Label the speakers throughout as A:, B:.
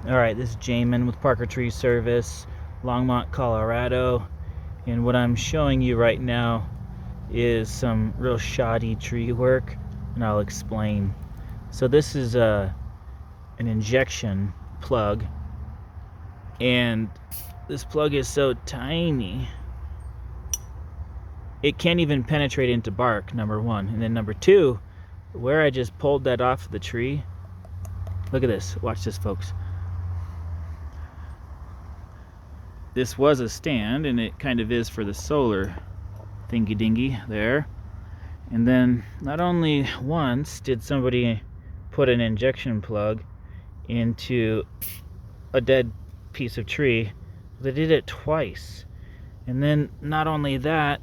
A: Alright, this is Jamin with Parker Tree Service, Longmont, Colorado. And what I'm showing you right now is some real shoddy tree work, and I'll explain. So this is an injection plug, and this plug is so tiny it can't even penetrate into bark, number one. And then number two, where I just pulled that off the tree, look at this, watch this folks. This was a stand, and it kind of is for the solar thingy dingy there. And then not only once did somebody put an injection plug into a dead piece of tree, they did it twice. And then not only that,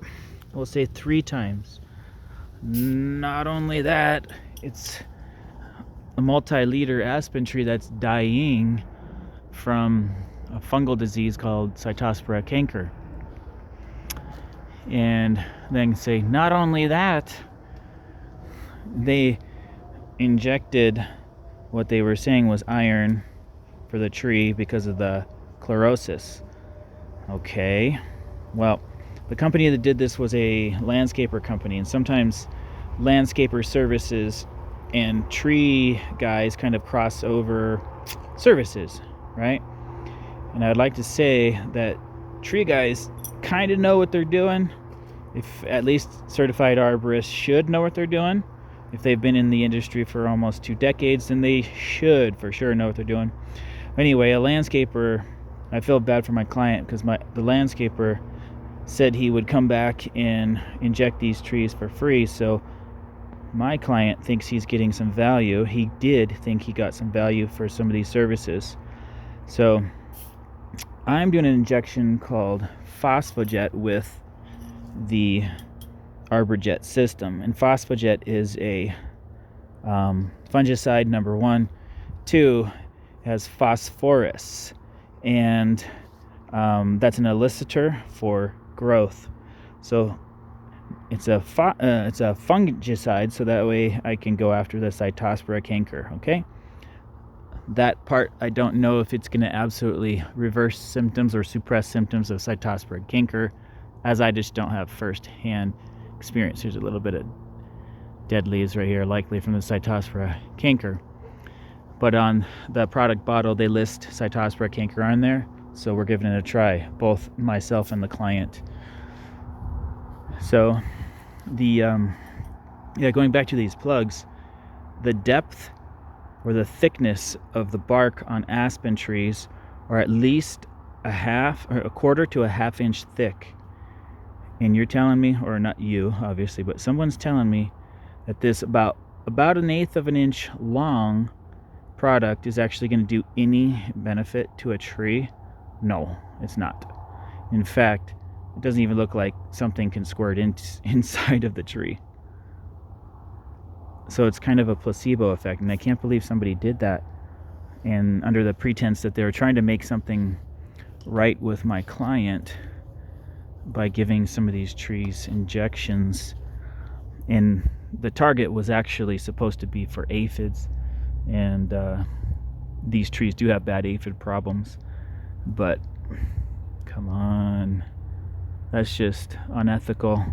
A: we'll say 3 times. Not only that, it's a multi-liter aspen tree that's dying from a fungal disease called Cytospora canker. And then say, not only that, they injected what they were saying was iron for the tree because of the chlorosis. Okay, well, the company that did this was a landscaper company, and sometimes landscaper services and tree guys kind of cross over services, right? And I'd like to say that tree guys kind of know what they're doing. If at least certified arborists should know what they're doing. If they've been in the industry for almost 2 decades, then they should for sure know what they're doing. Anyway, a landscaper, I feel bad for my client because the landscaper said he would come back and inject these trees for free. So my client thinks he's getting some value. He did think he got some value for some of these services. So I'm doing an injection called Arbor-jet with the Arbor-jet system. And Arbor-jet is a fungicide, number 1. 2, has phosphorus, and that's an elicitor for growth. So it's a fungicide, so that way I can go after the Cytospora canker. Okay, that part I don't know if it's going to absolutely reverse symptoms or suppress symptoms of Cytospora canker, as I just don't have first-hand experience. There's a little bit of dead leaves right here, likely from the Cytospora canker. But on the product bottle, they list Cytospora canker on there, so we're giving it a try, both myself and the client. So going back to these plugs, the depth or the thickness of the bark on aspen trees are at least a quarter to a half inch thick. And you're telling me, or not you obviously, but someone's telling me that this about 1/8 of an inch long product is actually going to do any benefit to a tree? No, it's not. In fact, it doesn't even look like something can squirt inside of the tree. So it's kind of a placebo effect, and I can't believe somebody did that, and under the pretense that they were trying to make something right with my client by giving some of these trees injections. And the target was actually supposed to be for aphids, and these trees do have bad aphid problems, but come on, that's just unethical.